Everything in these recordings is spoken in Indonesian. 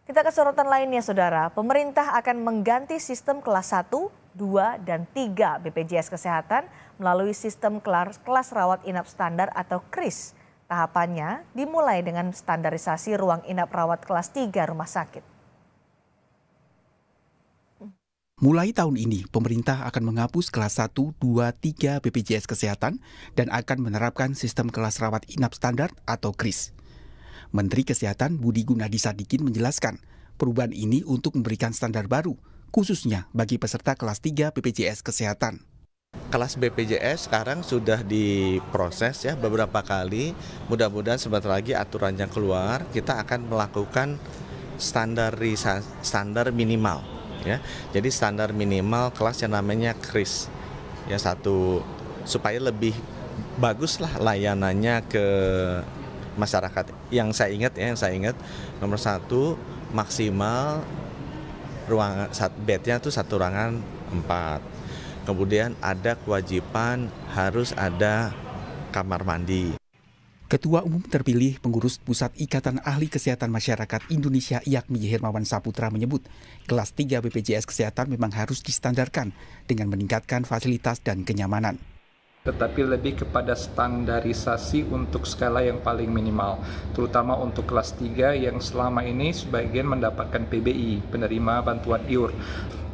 Kita ke sorotan lainnya, Saudara. Pemerintah akan mengganti sistem kelas 1, 2, dan 3 BPJS Kesehatan melalui sistem kelas rawat inap standar atau KRIS. Tahapannya dimulai dengan standarisasi ruang inap rawat kelas 3 rumah sakit. Mulai tahun ini, pemerintah akan menghapus kelas 1, 2, 3 BPJS Kesehatan dan akan menerapkan sistem kelas rawat inap standar atau KRIS. Menteri Kesehatan Budi Gunadi Sadikin menjelaskan, perubahan ini untuk memberikan standar baru, khususnya bagi peserta kelas 3 BPJS Kesehatan. Kelas BPJS sekarang sudah diproses ya beberapa kali, mudah-mudahan sebentar lagi aturannya keluar, kita akan melakukan standar minimal. Ya, jadi standar minimal kelas yang namanya KRIS, ya satu supaya lebih bagus lah layanannya ke masyarakat. Yang saya ingat nomor 1 maksimal ruang bednya itu satu ruangan 4. Kemudian ada kewajiban harus ada kamar mandi. Ketua Umum terpilih pengurus Pusat Ikatan Ahli Kesehatan Masyarakat Indonesia Yakmi Hermawan Saputra menyebut, kelas 3 BPJS Kesehatan memang harus distandarkan dengan meningkatkan fasilitas dan kenyamanan. Tetapi lebih kepada standarisasi untuk skala yang paling minimal, terutama untuk kelas 3 yang selama ini sebagian mendapatkan PBI, penerima bantuan iur.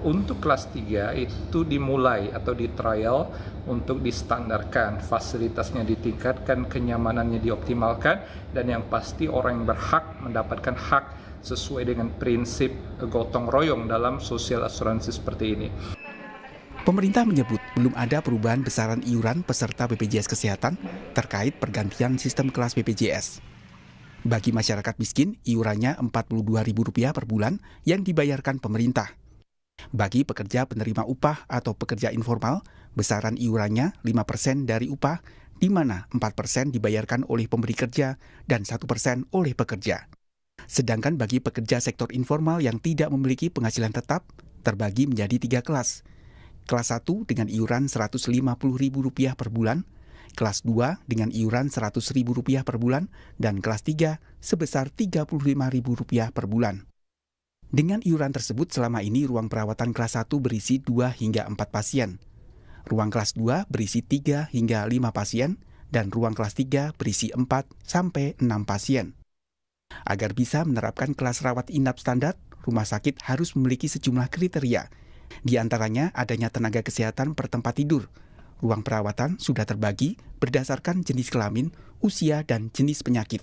Untuk kelas 3 itu dimulai atau di-trial untuk distandarkan, fasilitasnya ditingkatkan, kenyamanannya dioptimalkan, dan yang pasti orang yang berhak mendapatkan hak sesuai dengan prinsip gotong royong dalam sosial asuransi seperti ini. Pemerintah menyebut belum ada perubahan besaran iuran peserta BPJS Kesehatan terkait pergantian sistem kelas BPJS. Bagi masyarakat miskin, iurannya Rp42.000 per bulan yang dibayarkan pemerintah. Bagi pekerja penerima upah atau pekerja informal, besaran iurannya 5% dari upah, di mana 4% dibayarkan oleh pemberi kerja dan 1% oleh pekerja. Sedangkan bagi pekerja sektor informal yang tidak memiliki penghasilan tetap, terbagi menjadi 3 kelas. Kelas 1 dengan iuran Rp150.000 per bulan, kelas 2 dengan iuran Rp100.000 per bulan, dan kelas 3 sebesar Rp35.000 per bulan. Dengan iuran tersebut selama ini ruang perawatan kelas 1 berisi 2 hingga 4 pasien. Ruang kelas 2 berisi 3 hingga 5 pasien dan ruang kelas 3 berisi 4 sampai 6 pasien. Agar bisa menerapkan kelas rawat inap standar, rumah sakit harus memiliki sejumlah kriteria. Di antaranya adanya tenaga kesehatan per tempat tidur. Ruang perawatan sudah terbagi berdasarkan jenis kelamin, usia, dan jenis penyakit.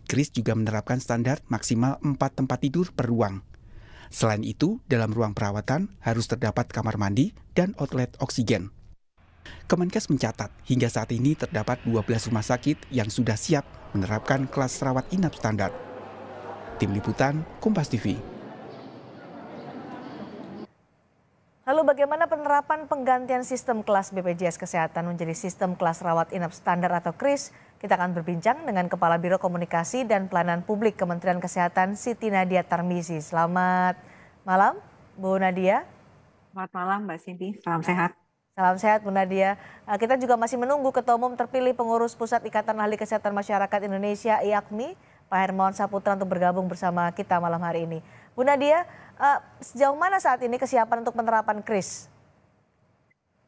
KRIS juga menerapkan standar maksimal 4 tempat tidur per ruang. Selain itu, dalam ruang perawatan harus terdapat kamar mandi dan outlet oksigen. Kemenkes mencatat, hingga saat ini terdapat 12 rumah sakit yang sudah siap menerapkan kelas rawat inap standar. Tim Liputan, Kompas TV. Lalu bagaimana penerapan penggantian sistem kelas BPJS Kesehatan menjadi sistem kelas rawat inap standar atau KRIS? Kita akan berbincang dengan Kepala Biro Komunikasi dan Pelayanan Publik Kementerian Kesehatan Siti Nadia Tarmizi. Selamat malam, Bu Nadia. Selamat malam, Mbak Cindy. Salam sehat. Salam sehat, Bu Nadia. Kita juga masih menunggu Ketua Umum terpilih pengurus Pusat Ikatan Ahli Kesehatan Masyarakat Indonesia IAKMI, Pak Hermawan Saputra, untuk bergabung bersama kita malam hari ini. Bu Nadia, sejauh mana saat ini kesiapan untuk penerapan KRIS?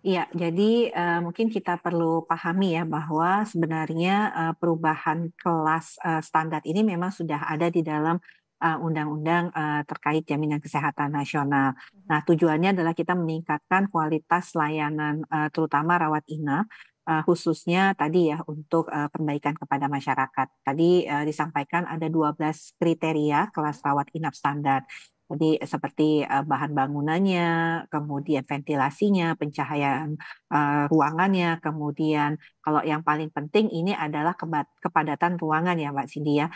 Iya, jadi mungkin kita perlu pahami ya bahwa sebenarnya perubahan kelas standar ini memang sudah ada di dalam undang-undang terkait jaminan kesehatan nasional. Nah, tujuannya adalah kita meningkatkan kualitas layanan terutama rawat inap, khususnya tadi ya untuk perbaikan kepada masyarakat. Tadi disampaikan ada 12 kriteria kelas rawat inap standar. Jadi seperti bahan bangunannya, kemudian ventilasinya, pencahayaan ruangannya, kemudian kalau yang paling penting ini adalah kepadatan ruangan ya Mbak Cindy ya,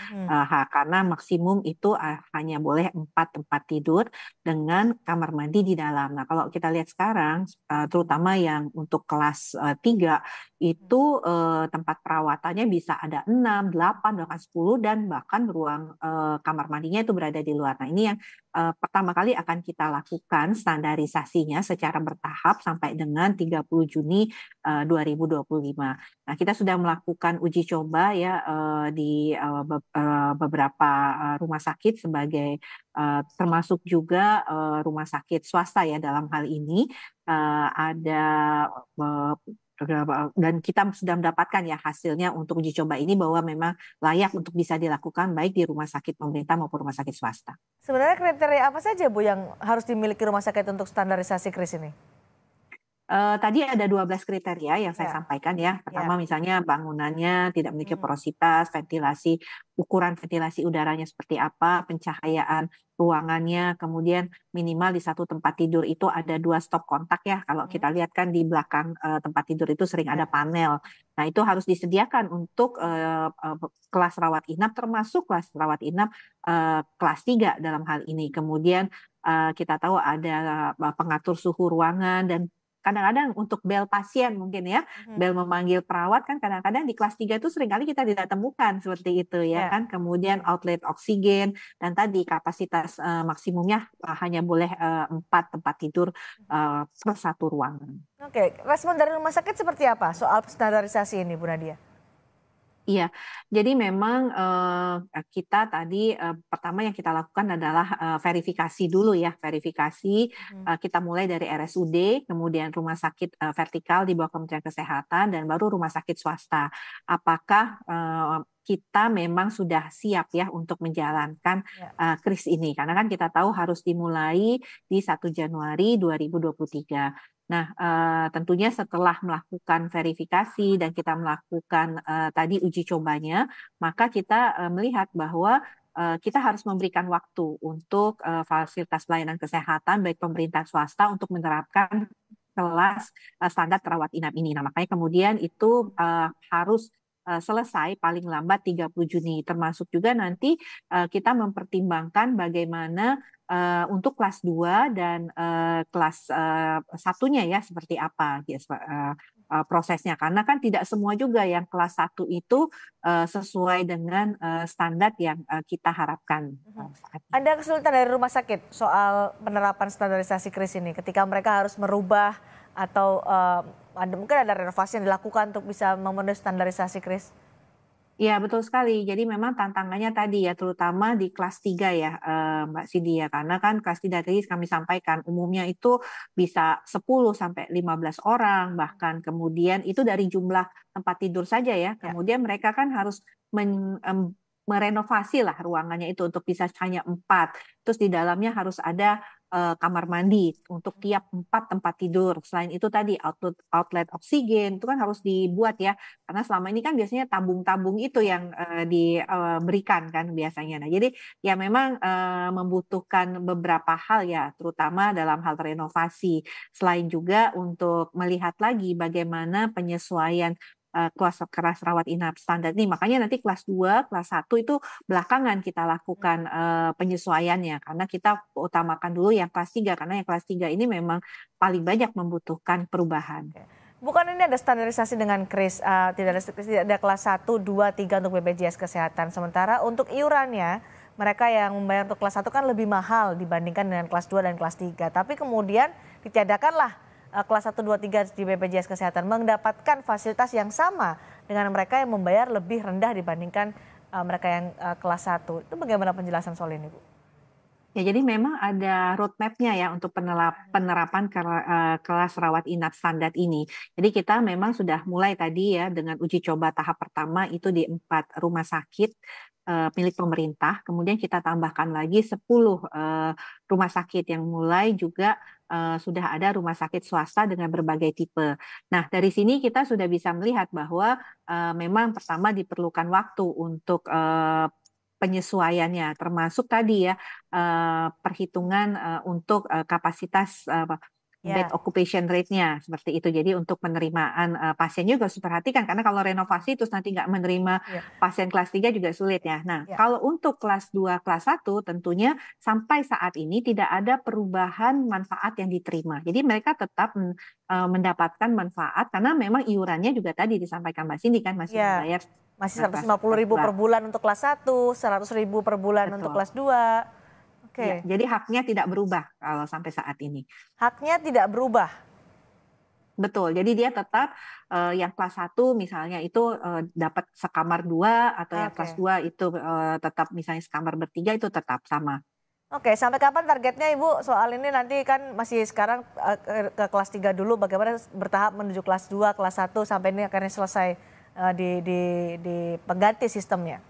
karena maksimum itu hanya boleh 4 tempat tidur dengan kamar mandi di dalam. Nah kalau kita lihat sekarang, terutama yang untuk kelas 3 itu tempat perawatannya bisa ada 6, 8, bahkan 10 dan bahkan ruang kamar mandinya itu berada di luar. Nah, ini yang pertama kali akan kita lakukan standarisasinya secara bertahap sampai dengan 30 Juni 2025. Nah, kita sudah melakukan uji coba ya di beberapa rumah sakit sebagai termasuk juga rumah sakit swasta ya dalam hal ini ada dan kita sudah mendapatkan ya hasilnya untuk uji coba ini bahwa memang layak untuk bisa dilakukan baik di rumah sakit pemerintah maupun rumah sakit swasta. Sebenarnya kriteria apa saja Bu yang harus dimiliki rumah sakit untuk standarisasi KRIS ini? Tadi ada 12 kriteria yang saya sampaikan ya. Pertama misalnya bangunannya tidak memiliki porositas, ventilasi, ukuran ventilasi udaranya seperti apa, pencahayaan ruangannya, kemudian minimal di satu tempat tidur itu ada 2 stop kontak ya. Kalau kita lihat kan di belakang tempat tidur itu sering ada panel. Nah, itu harus disediakan untuk kelas rawat inap termasuk kelas rawat inap kelas 3 dalam hal ini. Kemudian kita tahu ada pengatur suhu ruangan dan kadang-kadang untuk bel pasien mungkin ya, bel memanggil perawat kan kadang-kadang di kelas 3 itu seringkali kita tidak temukan seperti itu ya kan. Kemudian outlet oksigen dan tadi kapasitas maksimumnya hanya boleh 4 tempat tidur per satu ruangan. Oke, respon dari rumah sakit seperti apa soal standarisasi ini Bu Nadia? Iya, jadi memang kita tadi pertama yang kita lakukan adalah verifikasi dulu ya, verifikasi kita mulai dari RSUD, kemudian rumah sakit vertikal di bawah Kementerian Kesehatan dan baru rumah sakit swasta. Apakah kita memang sudah siap ya untuk menjalankan KRIS ini? Karena kan kita tahu harus dimulai di 1 Januari 2023. Nah, tentunya setelah melakukan verifikasi dan kita melakukan tadi uji cobanya, maka kita melihat bahwa kita harus memberikan waktu untuk fasilitas pelayanan kesehatan baik pemerintah swasta untuk menerapkan kelas standar rawat inap ini. Nah, makanya kemudian itu harus selesai paling lambat 30 Juni. Termasuk juga nanti kita mempertimbangkan bagaimana untuk kelas 2 dan kelas satunya ya seperti apa prosesnya. Karena kan tidak semua juga yang kelas 1 itu sesuai dengan standar yang kita harapkan. Ada kesulitan dari rumah sakit soal penerapan standarisasi KRIS ini ketika mereka harus merubah atau mungkin ada renovasi yang dilakukan untuk bisa memenuhi standarisasi KRIS? Ya, betul sekali. Jadi memang tantangannya tadi ya, terutama di kelas 3 ya, Mbak Sidi ya. Karena kan kelas 3 tadi kami sampaikan, umumnya itu bisa 10 sampai 15 orang, bahkan kemudian itu dari jumlah tempat tidur saja ya. Kemudian mereka kan harus merenovasi lah ruangannya itu untuk bisa hanya 4. Terus di dalamnya harus ada kamar mandi untuk tiap 4 tempat tidur. Selain itu tadi outlet oksigen itu kan harus dibuat ya, karena selama ini kan biasanya tabung-tabung itu yang diberikan kan biasanya. Nah, jadi ya memang membutuhkan beberapa hal ya, terutama dalam hal renovasi. Selain juga untuk melihat lagi bagaimana penyesuaian kelas rawat inap standar ini. Makanya nanti kelas 2, kelas 1 itu belakangan kita lakukan penyesuaiannya. Karena kita utamakan dulu yang kelas 3. Karena yang kelas 3 ini memang paling banyak membutuhkan perubahan. Bukan ini ada standarisasi dengan KRIS, tidak ada kelas 1, 2, 3 untuk BPJS Kesehatan. Sementara untuk iurannya, mereka yang membayar untuk kelas 1 kan lebih mahal dibandingkan dengan kelas 2 dan kelas 3. Tapi kemudian ditiadakanlah kelas 1, 2, 3 di BPJS Kesehatan mendapatkan fasilitas yang sama dengan mereka yang membayar lebih rendah dibandingkan mereka yang kelas 1. Itu bagaimana penjelasan soal ini, Bu? Ya, jadi memang ada roadmap-nya ya untuk penerapan kelas rawat inap standar ini. Jadi kita memang sudah mulai tadi ya dengan uji coba tahap pertama itu di 4 rumah sakit milik pemerintah. Kemudian kita tambahkan lagi 10 rumah sakit yang mulai juga sudah ada rumah sakit swasta dengan berbagai tipe. Nah, dari sini kita sudah bisa melihat bahwa memang pertama diperlukan waktu untuk penyesuaiannya, termasuk tadi ya perhitungan untuk kapasitas bed occupation rate-nya seperti itu. Jadi untuk penerimaan pasien juga harus diperhatikan karena kalau renovasi terus nanti nggak menerima pasien kelas 3 juga sulit ya. Nah, kalau untuk kelas 2, kelas 1 tentunya sampai saat ini tidak ada perubahan manfaat yang diterima. Jadi mereka tetap mendapatkan manfaat karena memang iurannya juga tadi disampaikan Mbak Cindy kan masih membayar masih 150.000 per bulan untuk kelas 1, 100.000 per bulan untuk kelas 2. Ya, jadi haknya tidak berubah kalau sampai saat ini. Haknya tidak berubah? Betul, jadi dia tetap yang kelas 1 misalnya itu dapat sekamar 2 atau yang kelas 2 itu tetap misalnya sekamar bertiga itu tetap sama. Oke, sampai kapan targetnya Ibu soal ini? Nanti kan masih sekarang ke kelas 3 dulu, bagaimana bertahap menuju kelas 2, kelas 1 sampai ini akhirnya selesai di pengganti sistemnya?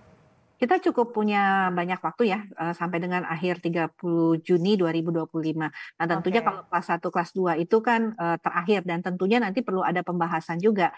Kita cukup punya banyak waktu ya, sampai dengan akhir 30 Juni 2025. Nah tentunya kalau kelas 1, kelas 2 itu kan terakhir dan tentunya nanti perlu ada pembahasan juga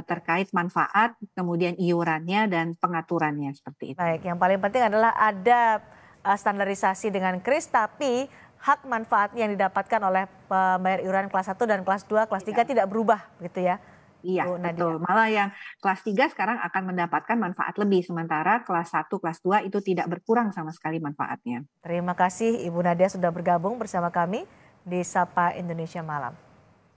terkait manfaat, kemudian iurannya dan pengaturannya seperti itu. Baik, yang paling penting adalah ada standarisasi dengan KRIS, tapi hak manfaatnya yang didapatkan oleh pembayar iuran kelas 1 dan kelas 2, kelas 3 tidak berubah gitu ya? Iya, betul. Malah yang kelas 3 sekarang akan mendapatkan manfaat lebih, sementara kelas 1, kelas 2 itu tidak berkurang sama sekali manfaatnya. Terima kasih Ibu Nadia sudah bergabung bersama kami di Sapa Indonesia Malam.